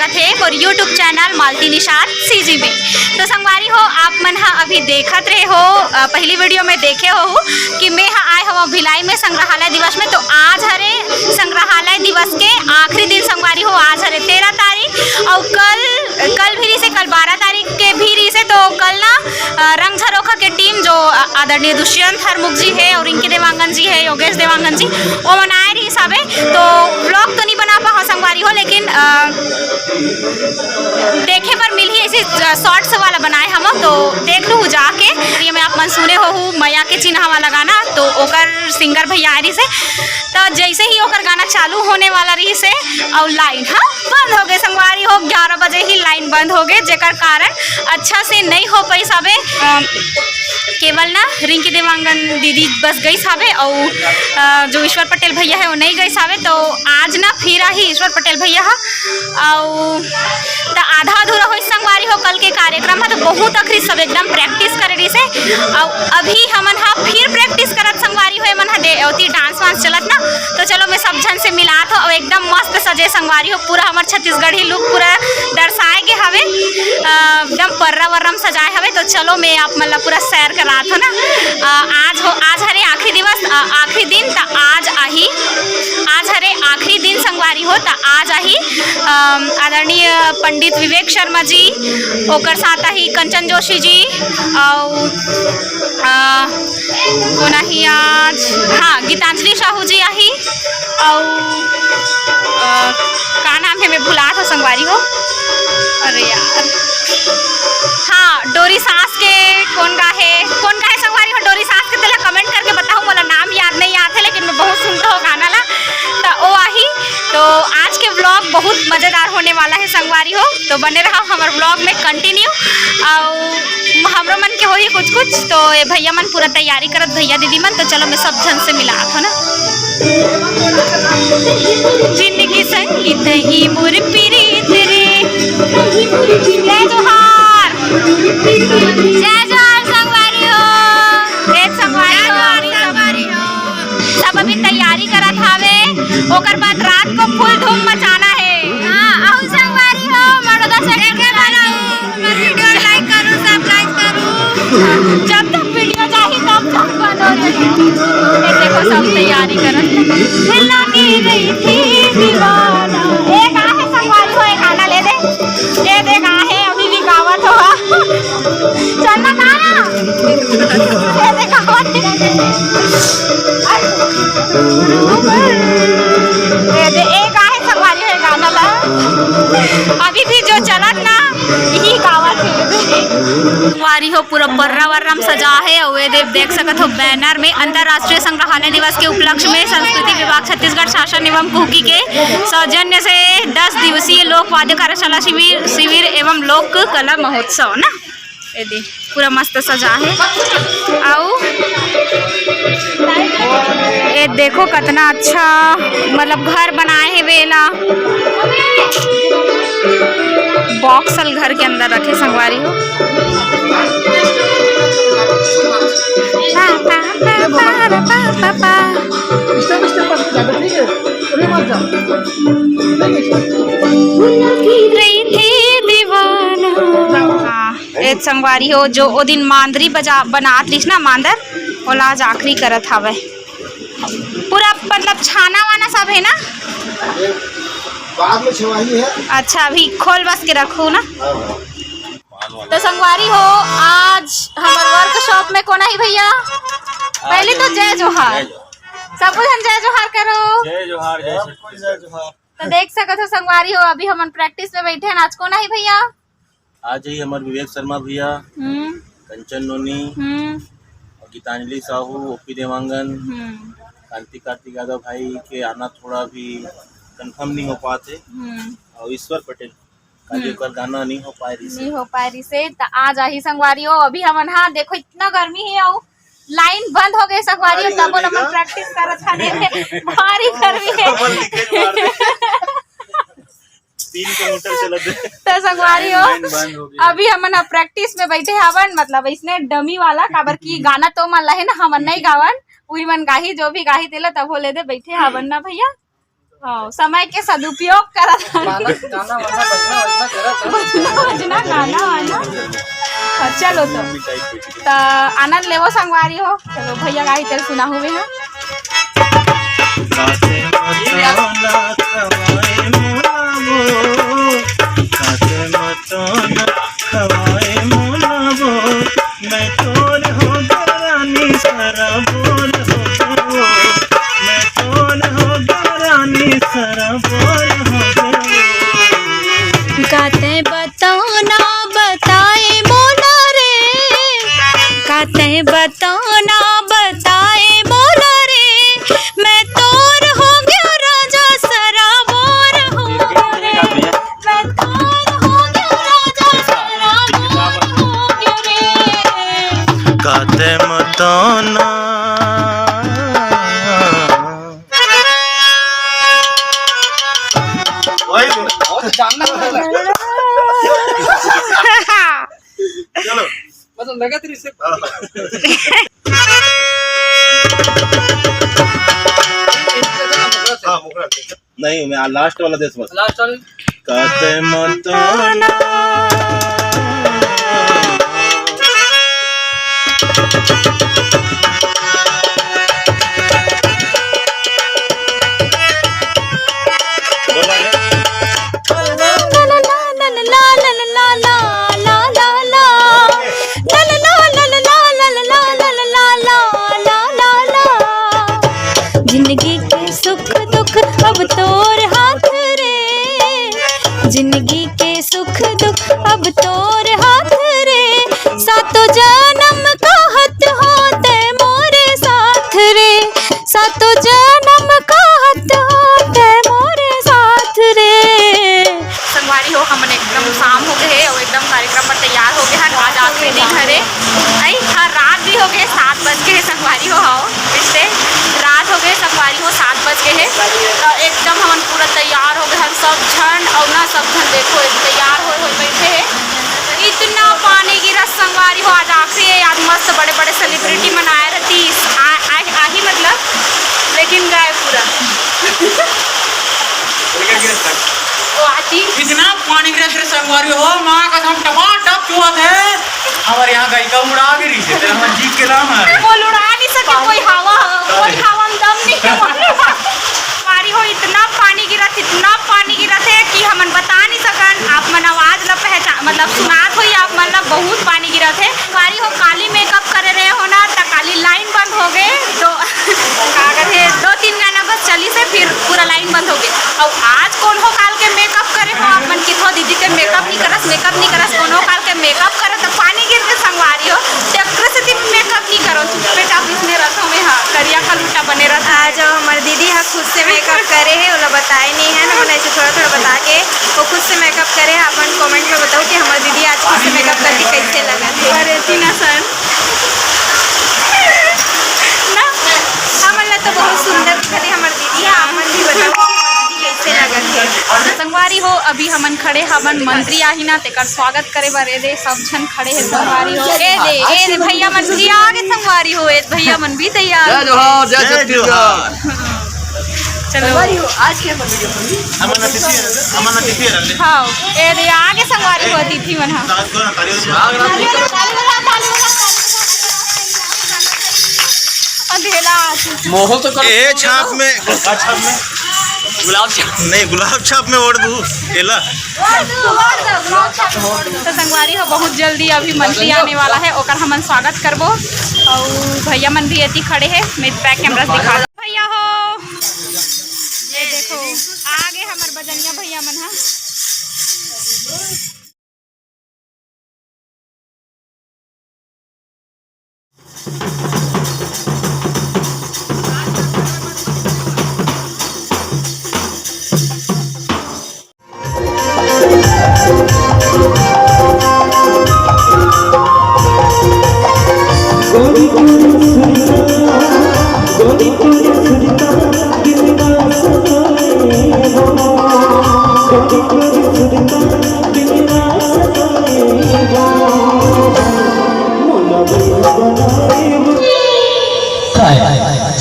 स्वागत है और यूट्यूब चैनल मालती निषाद सीजी में। तो संगवारी हो आप मन हा अभी देखत रहे हो, पहली वीडियो में देखे हो कि मैं आए हो भिलाई में संग्रहालय दिवस में। तो आज हरे संग्रहालय दिवस के आखिरी दिन संगवारी हो, आज हरे 13 तारीख और कल भी से कल 12 तारीख के भी से। तो कल ना रंग झरोखा के टीम जो आदरणीय दुष्यंत हरमुख जी है और रिंकी देवांगन जी है, योगेश देवांगन जी, वो मनाए रही हिसाबे। तो व्लॉग तो नहीं बना पा संगवारी हो, लेकिन देखे पर मिल ही ऐसे शॉर्ट्स वाला बनाए हम। तो देख लू जाके ये में आप मन सुने हो मैया के चिन्ह वाला गाना, तो ओकर सिंगर भैया आ रही से। तो जैसे ही ओकर गाना चालू होने वाला रही से और लाइन बंद हो गए संगवारी हो, 11 बजे ही लाइन बंद हो गए, जेकर कारण अच्छा से नहीं हो पाई साबे। केवल ना रिंकी देवांगन दीदी बस गई साबे और जो ईश्वर पटेल भैया है वो नहीं गई साबे। तो आज ना फिर ही ईश्वर पटेल भैया और तो आधा अधूरा हो संगवारी हो कल के कार्यक्रम है। तो बहुत आखिरी सब एकदम प्रैक्टिस कर रही से और अभी हमन फिर प्रैक्टिस करत संगवारी हो मन होती डांस वांस चलत ना। तो चलो मैं सब जन से मिलात हो और एकदम मस्त सजे संगवारी हो, पूरा हमार छत्तीसगढ़ी लुक पूरा दर्शाए के हवे, एकदम पर्रा वर्रम सजाए हवे। तो चलो मैं आप मतलब पूरा सैर करात हो ना। आज हरे आखिरी दिवस आखिरी दिन, तो आज हरे आखिरी दिन संगवारी हो। तो आज आही आदरणीय पंडित विवेक शर्मा जी, ओकर साथ ही कंचन जोशी जी और कोना ही आज गीतांजलि साहू जी आही और का नाम है मैं भुलात हो संगवारी हो, अरे यार डोरी सांस के कौन का है संगवारी हो। डोरी सांस के तेला कमेंट करके बताओ, मोला नाम याद नहीं आते लेकिन मैं बहुत सुनता हूँ गाना ला। तो वो आही। तो आज के व्लॉग बहुत मज़ेदार होने वाला है संगवारी हो, तो बने रहो हमारे व्लॉग में कंटिन्यू। और हमरो मन के हो ही कुछ तो ये भैया मन पूरा तैयारी करत, भैया दीदी मन। तो चलो मैं सब जन से मिलात हो ना। जिंदगी संगीत ही मोर प्रीत रे, जय जोहार संगवारी हो, संगवारी हो। सब अभी तैयारी करत हावे, ओकर बाद रात को फुल धूम मचाना है। और संगवारी हो मर्दा से के बनाऊ, वीडियो लाइक करू, सब्सक्राइब करू, जब तक वीडियो जाही तब तक बनो रही। देखो सब तैयारी करत, मिलनी रही थी दीवाना। एक आ है संगवारी हो, एक गाना ले दे, ये दे गा है अभी भी गावत हो। चलना गाना ये दे गावत एक आहे संगवारी है गाना ला, अभी भी जो चलत ना यही गावत है संगवारी हो। पूरा पर्रा वर्रम सजा है और ये देख सकत हो बैनर में अंतर्राष्ट्रीय संग्रहालय दिवस के उपलक्ष्य में संस्कृति विभाग छत्तीसगढ़ शासन एवं कुकी के सौजन्य से 10 दिवसीय लोक वाद्य कार्यशाला शिविर एवं लोक कला महोत्सव ना। ये पूरा मस्त सजा है और ये देखो कितना अच्छा मतलब घर बनाए है वेला, बॉक्सल घर के अंदर रखे संगवारी हो। एक संगवारी हो जो ओ दिन मांदरी बनात लिस ना, मांदर ओला आज आखिरी करत हवे। पूरा मतलब छाना वाना सब है ना, बाद में छवाई है। अच्छा अभी खोल बस के रखू ना। तो संगवारी हो आज हमारे वर्कशॉप में कौन है भैया? पहले तो जय जोहार, सब जय जोहार करो। जय जोहार, जय जोहार। तो देख सकते हो संगवारी हो अभी हम प्रैक्टिस में बैठे हैं। आज कौन है भैया? आज ही हमारे विवेक शर्मा भैया, कंचन नोनी और गीतांजलि साहू, ओपी देवांगन, कार्तिक यादव भाई के आना थोड़ा भी कंफर्म नहीं हो पाते और ईश्वर पटेल का गाना नहीं हो पाए रही से। तो आज आई संगवारी हो अभी हम देखो इतना गर्मी है और लाइन बंद हो गई संगवारी हो, तब हम प्रैक्टिस करत हने, भारी गर्मी है। 3 किलोमीटर चलत है। तो संगवारी हो अभी हमन प्रैक्टिस में बैठे हवन, मतलब इसने डमी वाला काबर की गाना तो मन है ना, हमन नहीं गावन, वही मन गाही जो भी गाही देला तब हो ले दे बैठे हवन ना भैया। हाँ, समय के सदुपयोग करत चलो तो आनंद लेवो संगवारी हो। चलो भैया गाड़ी तेरे सुना हुए हैं। मैं तोर हो रानी सारा बोल हो, मैं तोर हो रानी सारा बोल हो। गाते बताओ ना बताए मोला रे, गाते बताओ ना बताए मोला रे, मैं तोर हो गया राजा सराबोर हो रे, मैं तोर हो गया राजा सराबोर हो रे। गाते बताना चलो मतलब लगा तेरी से नहीं, मैं लास्ट वाला देश बस लास्ट वाले कहते मत जिंदगी के सुख दुख अब तोर हाथ रे, जिंदगी के सुख दुख अब तोर हाथ रे, सातों जन्म का हत होते मोरे साथ रे, सातों जन्म का हत होते मोरे साथ रे। संगवारी हो हमन एकदम शाम हो गए और एकदम कार्यक्रम पर तैयार हो गए हैं। आज आखिरी दिन हरे आई हर रात भी हो गए 7 बज के संगवारी हो आओ इससे रात हो गए संगवारी हो 7 बज के है तो एकदम हमन पूरा तैयार हो गए हम सब झन और ना सब झन देखो तैयार हो बैठे है। इतना पानी गिरा संगवारी हो आज आखिरी है। आज मस्त बड़े बड़े सेलिब्रिटी मनाए रहती आही मतलब लेकिन गए पूरा तो आती इतना पानी गिरा तेरे संगवारी हो माँ का हम टमाटर चुआ थे हमारे यहाँ गाय का उड़ा गिरी थे तेरा हम जीत के नाम है वो उड़ा नहीं सके कोई हवा में दम नहीं है पानी हो इतना पानी गिरा थे कि हमन बता नहीं सकन आप मन आवाज ला पहचान मतलब सुनात हो आप मन ला बहुत पानी गिरा थे। पारी हो काली मेकअप करे रहे हो ना तो काली लाइन बंद हो गए तो कागज है 2-3 गाना बस चली से फिर पूरा लाइन बंद हो गई। और आज कौन हो काल के मेकअप करे हो आप मन किथो दीदी के मेकअप नहीं करस कौन हो काल के मेकअप करे तो पानी गिर के संगवारी हो चक्र से दिन मेकअप नहीं करो बेटा इसमें रसों में हाँ करिया का लूटा बने रहता। आज हमारी दीदी है खुद से मेकअप करे है वो बताए नहीं है ना मैंने ऐसे थोड़ा बता के वो खुद से मेकअप करे है। अपन कमेंट में बताओ कि हमारी दीदी आज खुद से मेकअप करके कैसे लगा थे। अरे तीना सर ना हमारे तो बहुत सुंदर खड़े हमारी दीदी है आप भी बताओ कैसे लगा थे। संगवारी हो अभी हमन खड़े हमन मंत्री आही ना तेकर स्वागत करे बारे दे सब जन खड़े है संगवारी हो ए दे भैया मन भी आगे संगवारी हो भैया मन भी तैयार जय जोहार जय छत्तीसगढ़। चलो आज के अमन अतिथि है हाँ ए दे आगे संगवारी हो अतिथि मन हाँ अधेला मोहल तो कर ए छाप में गुलाब जामुन नहीं गुलाब छाप में ओढ़ दू एला तो संगवारी हो बहुत जल्दी अभी मंत्री आने वाला है ओकर हमन स्वागत करबो और भैया मन भी एती खड़े है मैं बैक कैमरा से दिखा भैया हो ये देखो आगे हमर बजनिया भैया मन है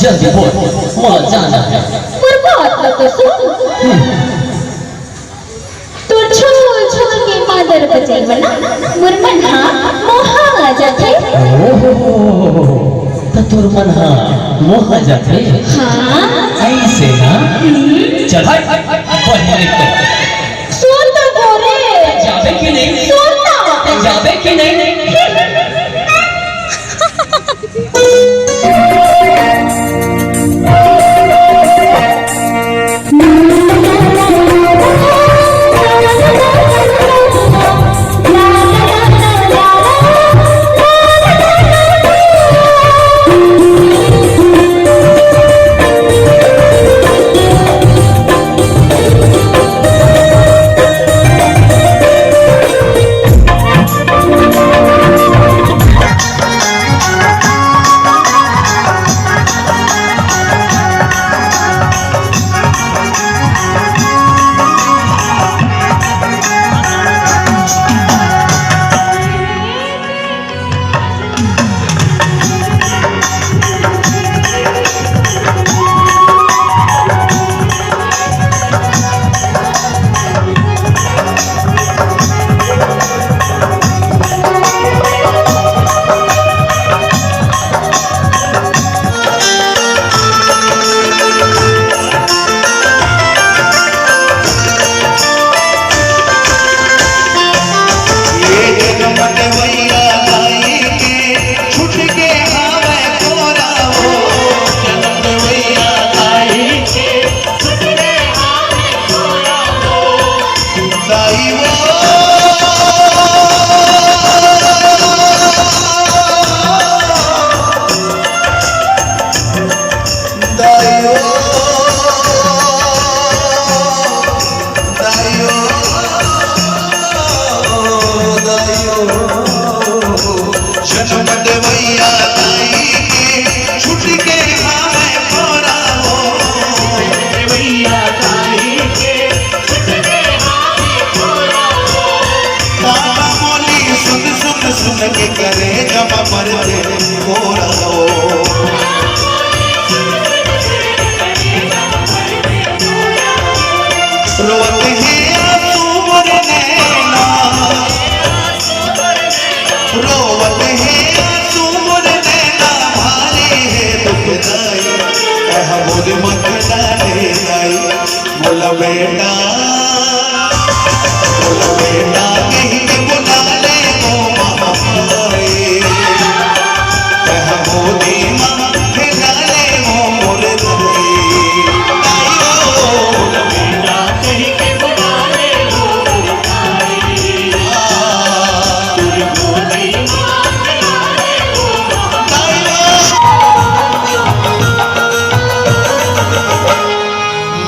जल्दी बोल मोला जाना है। बर्बाद तो सुन तो छोड़ छोड़ के मादर बजाई ना मुरमन हाँ मोहा आ जाते तो तोर मन हाँ मोहा जाते हाँ ऐसे ना चल पहले सुन तो बोले जाबे कि नहीं सुन ना जाबे कि नहीं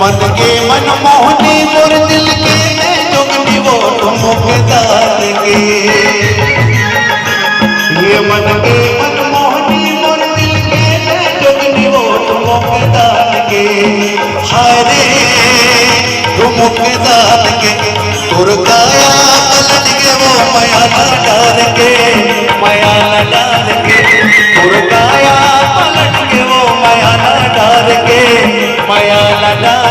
मन के मन मोहनी मोर दिल के जोगनी वो मुकदार के ये मन के मन मोहनी मोर दिल के जोगनी वो मुकदार के हारे तो मुकदार के तुर काया पलट के वो माया डाल के माया डाल के तुर काया पलट के वो माया डाल के माया डाल